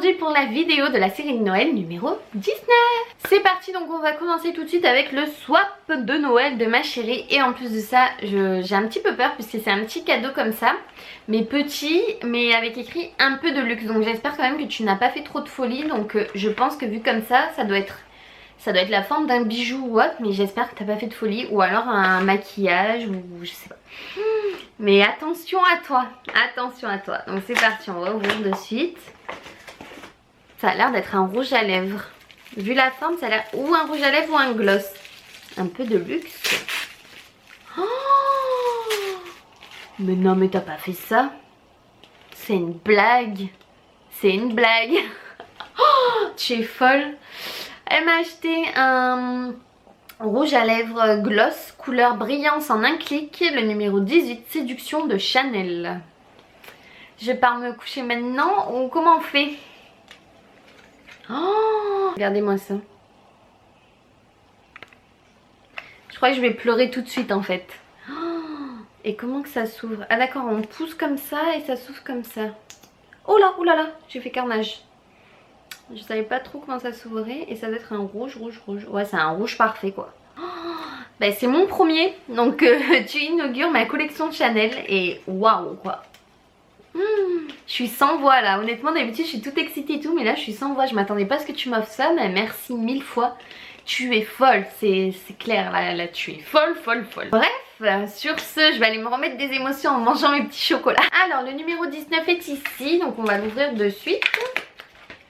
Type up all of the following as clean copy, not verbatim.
aujourd'hui pour la vidéo de la série de Noël numéro 19. C'est parti, donc on va commencer tout de suite avec le swap de Noël de ma chérie. Et en plus de ça, j'ai un petit peu peur puisque c'est un petit cadeau comme ça, mais petit, mais avec écrit un peu de luxe. Donc j'espère quand même que tu n'as pas fait trop de folie. Donc je pense que vu comme ça doit être la forme d'un bijou ou autre, mais j'espère que t'as pas fait de folie, ou alors un maquillage ou je sais pas. Mais attention à toi, attention à toi. Donc c'est parti, on va ouvrir de suite. Ça a l'air d'être un rouge à lèvres. Vu la forme, ça a l'air ou un rouge à lèvres ou un gloss. Un peu de luxe. Oh, mais non, mais t'as pas fait ça. C'est une blague. C'est une blague. Oh, tu es folle. Elle m'a acheté un rouge à lèvres gloss couleur brillance en un clic, le numéro 18, séduction de Chanel. Je pars me coucher maintenant ou comment on fait? Oh, regardez-moi ça. Je crois que je vais pleurer tout de suite en fait. Oh, et comment que ça s'ouvre? Ah d'accord, on pousse comme ça et ça s'ouvre comme ça. Oh là, oh là là, j'ai fait carnage. Je savais pas trop comment ça s'ouvrait et ça doit être un rouge, rouge, rouge. Ouais, c'est un rouge parfait quoi. Oh, bah, c'est mon premier, donc tu inaugures ma collection Chanel et waouh quoi. Je suis sans voix là, honnêtement d'habitude je suis toute excitée et tout, mais là je suis sans voix. Je m'attendais pas à ce que tu m'offres ça, mais merci 1000 fois. Tu es folle, c'est clair là tu es folle, folle, folle. Bref, sur ce, je vais aller me remettre des émotions en mangeant mes petits chocolats. Alors le numéro 19 est ici, donc on va l'ouvrir de suite.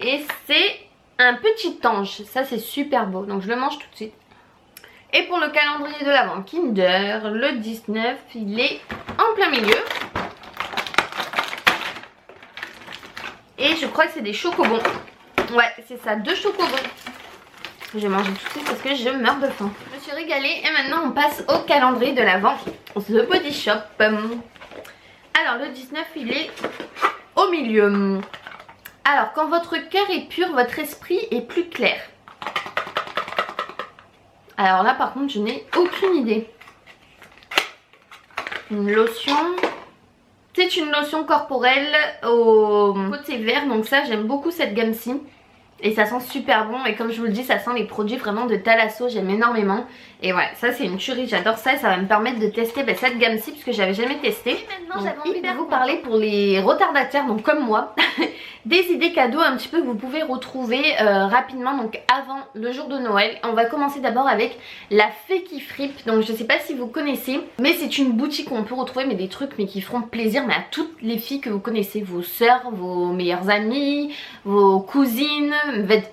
Et c'est un petit ange, ça c'est super beau, donc je le mange tout de suite. Et pour le calendrier de l'Avent Kinder, le 19, il est en plein milieu. Et je crois que c'est des chocobons. Ouais, c'est ça, 2 chocobons. Je vais manger tout de suite parce que je meurs de faim. Je me suis régalée et maintenant on passe au calendrier de l'Avent The Body Shop. Alors le 19, il est au milieu. Alors, quand votre cœur est pur, votre esprit est plus clair. Alors là, par contre, je n'ai aucune idée. Une lotion. C'est une lotion corporelle au côté vert. Donc ça, j'aime beaucoup cette gamme-ci. Et ça sent super bon. Et comme je vous le dis, ça sent les produits vraiment de Thalasso. J'aime énormément. Et ouais, ça c'est une tuerie. J'adore ça. Et ça va me permettre de tester cette gamme-ci parce que j'avais jamais testé. Et maintenant, j'avais envie de vous parler pour les retardataires, donc comme moi. Des idées cadeaux un petit peu que vous pouvez retrouver rapidement, donc avant le jour de Noël. On va commencer d'abord avec la Fée qui fripe. Donc je sais pas si vous connaissez, mais c'est une boutique où on peut retrouver des trucs mais qui feront plaisir à toutes les filles que vous connaissez, vos sœurs, vos meilleures amies, vos cousines,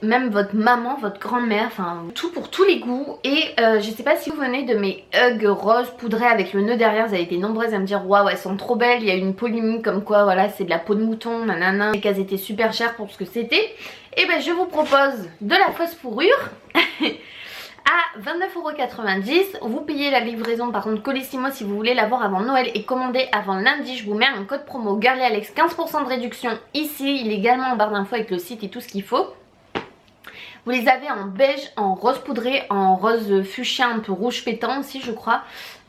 même votre maman, votre grand-mère, enfin tout pour tous les goûts. Et je sais pas si vous venez de mes hugs roses poudrées avec le nœud derrière, vous avez été nombreuses à me dire waouh elles sont trop belles. Il y a eu une polémique comme quoi voilà c'est de la peau de mouton, nanana, et qu'elles étaient super chères pour ce que c'était. Et ben je vous propose de la fausse fourrure à 29,90 €. Vous payez la livraison par contre Colissimo si vous voulez l'avoir avant Noël et commander avant lundi. Je vous mets un code promo GirlyAlex, 15% de réduction ici. Il est également en barre d'infos avec le site et tout ce qu'il faut. Vous les avez en beige, en rose poudré, en rose fuchsia un peu rouge pétant aussi je crois.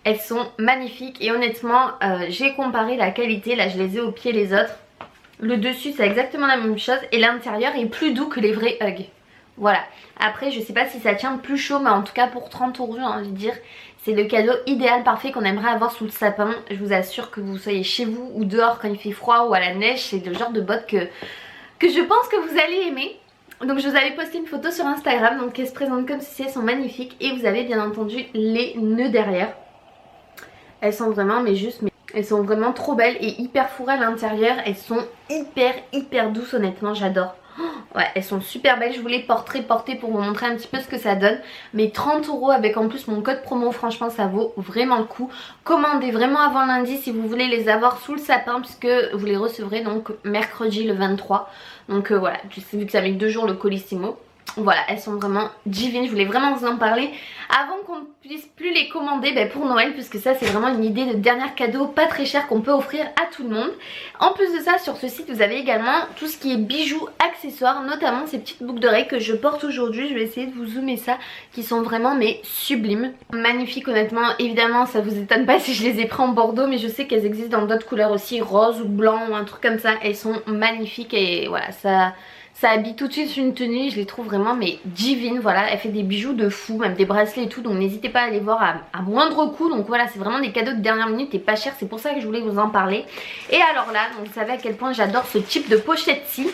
Elles sont magnifiques et honnêtement j'ai comparé la qualité, là je les ai au pied les autres. Le dessus c'est exactement la même chose et l'intérieur est plus doux que les vrais hugs. Voilà, après je sais pas si ça tient plus chaud, mais en tout cas pour 30 € j'ai envie de dire c'est le cadeau idéal parfait qu'on aimerait avoir sous le sapin. Je vous assure que vous soyez chez vous ou dehors quand il fait froid ou à la neige, c'est le genre de bottes que je pense que vous allez aimer. Donc je vous avais posté une photo sur Instagram, donc elles se présentent comme ceci, elles sont magnifiques. Et vous avez bien entendu les nœuds derrière. Elles sont vraiment elles sont vraiment trop belles et hyper fourrées à l'intérieur. Elles sont hyper douces honnêtement, j'adore. Oh, ouais, elles sont super belles, je vous les porter pour vous montrer un petit peu ce que ça donne. Mais 30 € avec en plus mon code promo, franchement ça vaut vraiment le coup. Commandez vraiment avant lundi si vous voulez les avoir sous le sapin, puisque vous les recevrez donc mercredi le 23. Donc voilà, vu que ça met 2 jours le Colissimo. Voilà, elles sont vraiment divines, je voulais vraiment vous en parler avant qu'on ne puisse plus les commander pour Noël, puisque ça c'est vraiment une idée de dernier cadeau pas très cher qu'on peut offrir à tout le monde. En plus de ça, sur ce site vous avez également tout ce qui est bijoux, accessoires, notamment ces petites boucles d'oreilles que je porte aujourd'hui. Je vais essayer de vous zoomer ça, qui sont vraiment sublimes, magnifiques honnêtement. Évidemment ça vous étonne pas si je les ai pris en bordeaux, mais je sais qu'elles existent dans d'autres couleurs aussi, rose ou blanc ou un truc comme ça. Elles sont magnifiques et voilà, ça Ça habille tout de suite une tenue, je les trouve vraiment mais divines, voilà, elle fait des bijoux de fou, même des bracelets et tout, donc n'hésitez pas à aller voir à moindre coût, donc voilà, c'est vraiment des cadeaux de dernière minute et pas cher, c'est pour ça que je voulais vous en parler. Et alors là, donc vous savez à quel point j'adore ce type de pochette-ci,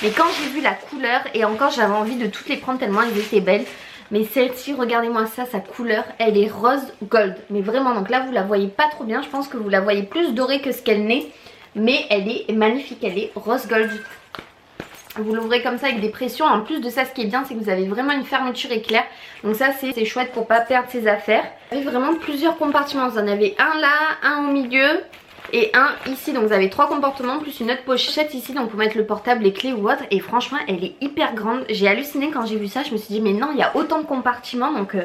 mais quand j'ai vu la couleur, et encore j'avais envie de toutes les prendre tellement elles étaient belles, mais celle-ci, regardez-moi ça, sa couleur, elle est rose gold, mais vraiment, donc là vous la voyez pas trop bien, je pense que vous la voyez plus dorée que ce qu'elle n'est, mais elle est magnifique, elle est rose gold. Vous l'ouvrez comme ça avec des pressions. En plus de ça, ce qui est bien, c'est que vous avez vraiment une fermeture éclair. Donc ça, c'est chouette pour pas perdre ses affaires. Vous avez vraiment plusieurs compartiments. Vous en avez un là, un au milieu et un ici. Donc vous avez 3 compartiments plus une autre pochette ici. Donc pour mettre le portable, les clés ou autre. Et franchement, elle est hyper grande. J'ai halluciné quand j'ai vu ça. Je me suis dit, mais non, il y a autant de compartiments. Donc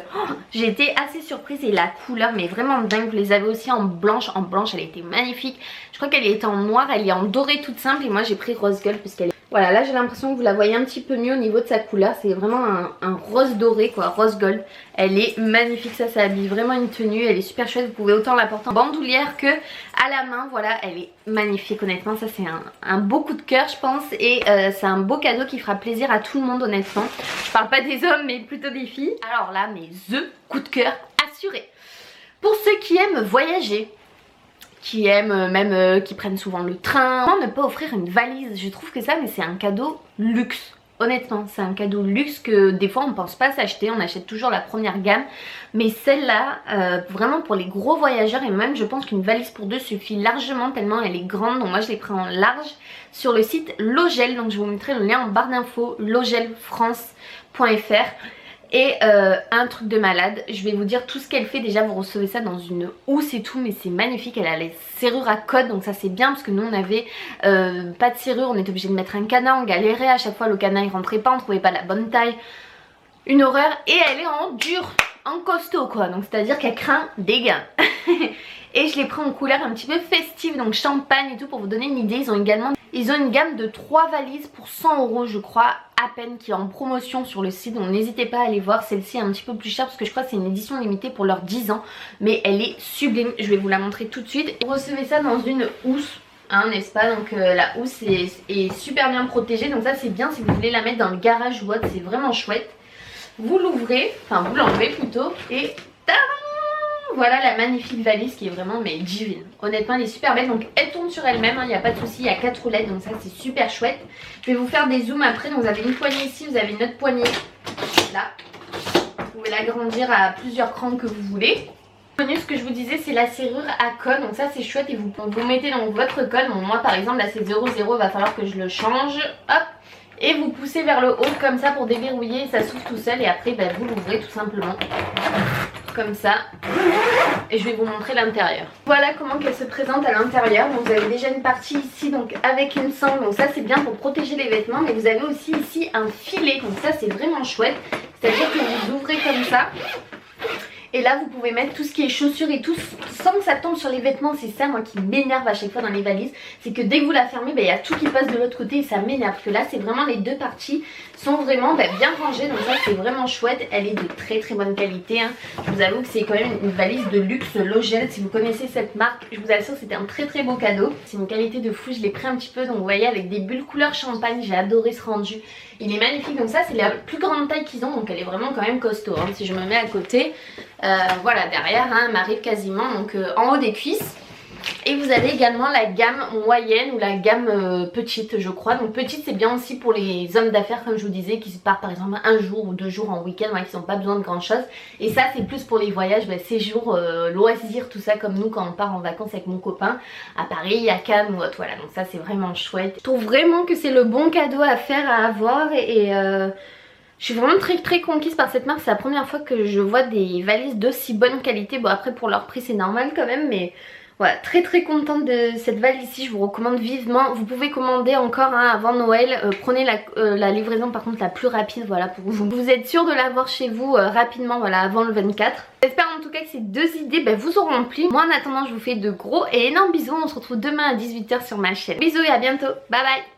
j'ai été assez surprise. Et la couleur, mais vraiment dingue. Vous les avez aussi en blanche. En blanche, elle était magnifique. Je crois qu'elle était en noir. Elle est en doré toute simple. Et moi, j'ai pris rose gold puisqu'elle est... Voilà, là j'ai l'impression que vous la voyez un petit peu mieux au niveau de sa couleur. C'est vraiment un rose doré quoi, rose gold. Elle est magnifique, ça habille vraiment une tenue. Elle est super chouette, vous pouvez autant la porter en bandoulière que à la main. Voilà, elle est magnifique honnêtement. Ça c'est un beau coup de cœur je pense. Et c'est un beau cadeau qui fera plaisir à tout le monde honnêtement. Je parle pas des hommes mais plutôt des filles. Alors là, mais the coup de cœur assuré. Pour ceux qui aiment voyager, qui aiment même qui prennent souvent le train, comment ne pas offrir une valise? Je trouve que ça, mais c'est un cadeau luxe. Honnêtement, c'est un cadeau luxe que des fois on pense pas s'acheter, on achète toujours la première gamme. Mais celle-là, vraiment pour les gros voyageurs, et même je pense qu'une valise pour deux suffit largement tellement elle est grande. Donc moi je l'ai pris en large sur le site Logel, donc je vous mettrai le lien en barre d'infos, logelfrance.fr. Et un truc de malade, je vais vous dire tout ce qu'elle fait. Déjà vous recevez ça dans une housse et tout, mais c'est magnifique. Elle a les serrures à code, donc ça c'est bien parce que nous on avait pas de serrure, on était obligé de mettre un cadenas, on galérait à chaque fois, le cadenas il rentrait pas, on trouvait pas la bonne taille, une horreur. Et elle est en dur, en costaud quoi, donc c'est à dire qu'elle craint des gains. Et je l'ai pris en couleur un petit peu festive, donc champagne et tout. Pour vous donner une idée, ils ont une gamme de 3 valises pour 100 € je crois à peine, qui est en promotion sur le site. Donc n'hésitez pas à aller voir, celle-ci est un petit peu plus chère parce que je crois que c'est une édition limitée pour leurs 10 ans. Mais elle est sublime, je vais vous la montrer tout de suite. Vous recevez ça dans une housse, hein, n'est-ce pas? Donc la housse est super bien protégée, donc ça c'est bien si vous voulez la mettre dans le garage ou autre, c'est vraiment chouette. Vous l'ouvrez, enfin vous l'enlevez plutôt et tadam! Voilà la magnifique valise qui est vraiment mais divine. Honnêtement elle est super belle, donc elle tourne sur elle-même, il n'y a pas de souci, il y a 4 roulettes, donc ça c'est super chouette. Je vais vous faire des zooms après, donc vous avez une poignée ici, vous avez une autre poignée là. Vous pouvez l'agrandir à plusieurs crans que vous voulez. Ce que je vous disais c'est la serrure à code, donc ça c'est chouette et vous mettez donc votre code. Bon, moi par exemple là c'est 00, il va falloir que je le change, hop. Et vous poussez vers le haut comme ça pour déverrouiller et ça s'ouvre tout seul. Et après vous l'ouvrez tout simplement comme ça. Et je vais vous montrer l'intérieur. Voilà comment qu'elle se présente à l'intérieur. Donc vous avez déjà une partie ici donc avec une sangle. Donc ça c'est bien pour protéger les vêtements. Mais vous avez aussi ici un filet. Donc ça c'est vraiment chouette. C'est-à-dire que vous ouvrez comme ça. Et là vous pouvez mettre tout ce qui est chaussures et tout sans que ça tombe sur les vêtements. C'est ça moi qui m'énerve à chaque fois dans les valises. C'est que dès que vous la fermez, il y a tout qui passe de l'autre côté et ça m'énerve. Parce que là c'est vraiment les deux parties sont vraiment bien rangées. Donc ça c'est vraiment chouette. Elle est de très très bonne qualité, hein. Je vous avoue que c'est quand même une valise de luxe Logel. Si vous connaissez cette marque, je vous assure c'était un très très beau cadeau. C'est une qualité de fou, je l'ai pris un petit peu. Donc vous voyez avec des bulles couleur champagne, j'ai adoré ce rendu. Il est magnifique, donc ça c'est la plus grande taille qu'ils ont. Donc elle est vraiment quand même costaud, hein. Si je me mets à côté, voilà derrière, hein, elle m'arrive quasiment donc en haut des cuisses. Et vous avez également la gamme moyenne ou la gamme petite je crois. Donc petite c'est bien aussi pour les hommes d'affaires comme je vous disais, qui se partent par exemple un jour ou 2 jours en week-end, qui n'ont pas besoin de grand chose. Et ça c'est plus pour les voyages, séjours, loisirs, tout ça, comme nous quand on part en vacances avec mon copain à Paris, à Cannes ou autre. Voilà, donc ça c'est vraiment chouette. Je trouve vraiment que c'est le bon cadeau à faire, à avoir. Et je suis vraiment très très conquise par cette marque. C'est la première fois que je vois des valises d'aussi bonne qualité. Bon après pour leur prix c'est normal quand même, mais voilà, très très contente de cette valise-ci, je vous recommande vivement. Vous pouvez commander encore avant Noël, prenez la livraison par contre la plus rapide, voilà, pour vous êtes sûr de l'avoir chez vous rapidement, voilà, avant le 24. J'espère en tout cas que ces 2 idées vous auront plu. Moi en attendant je vous fais de gros et énormes bisous, on se retrouve demain à 18 h sur ma chaîne. Bisous et à bientôt, bye bye.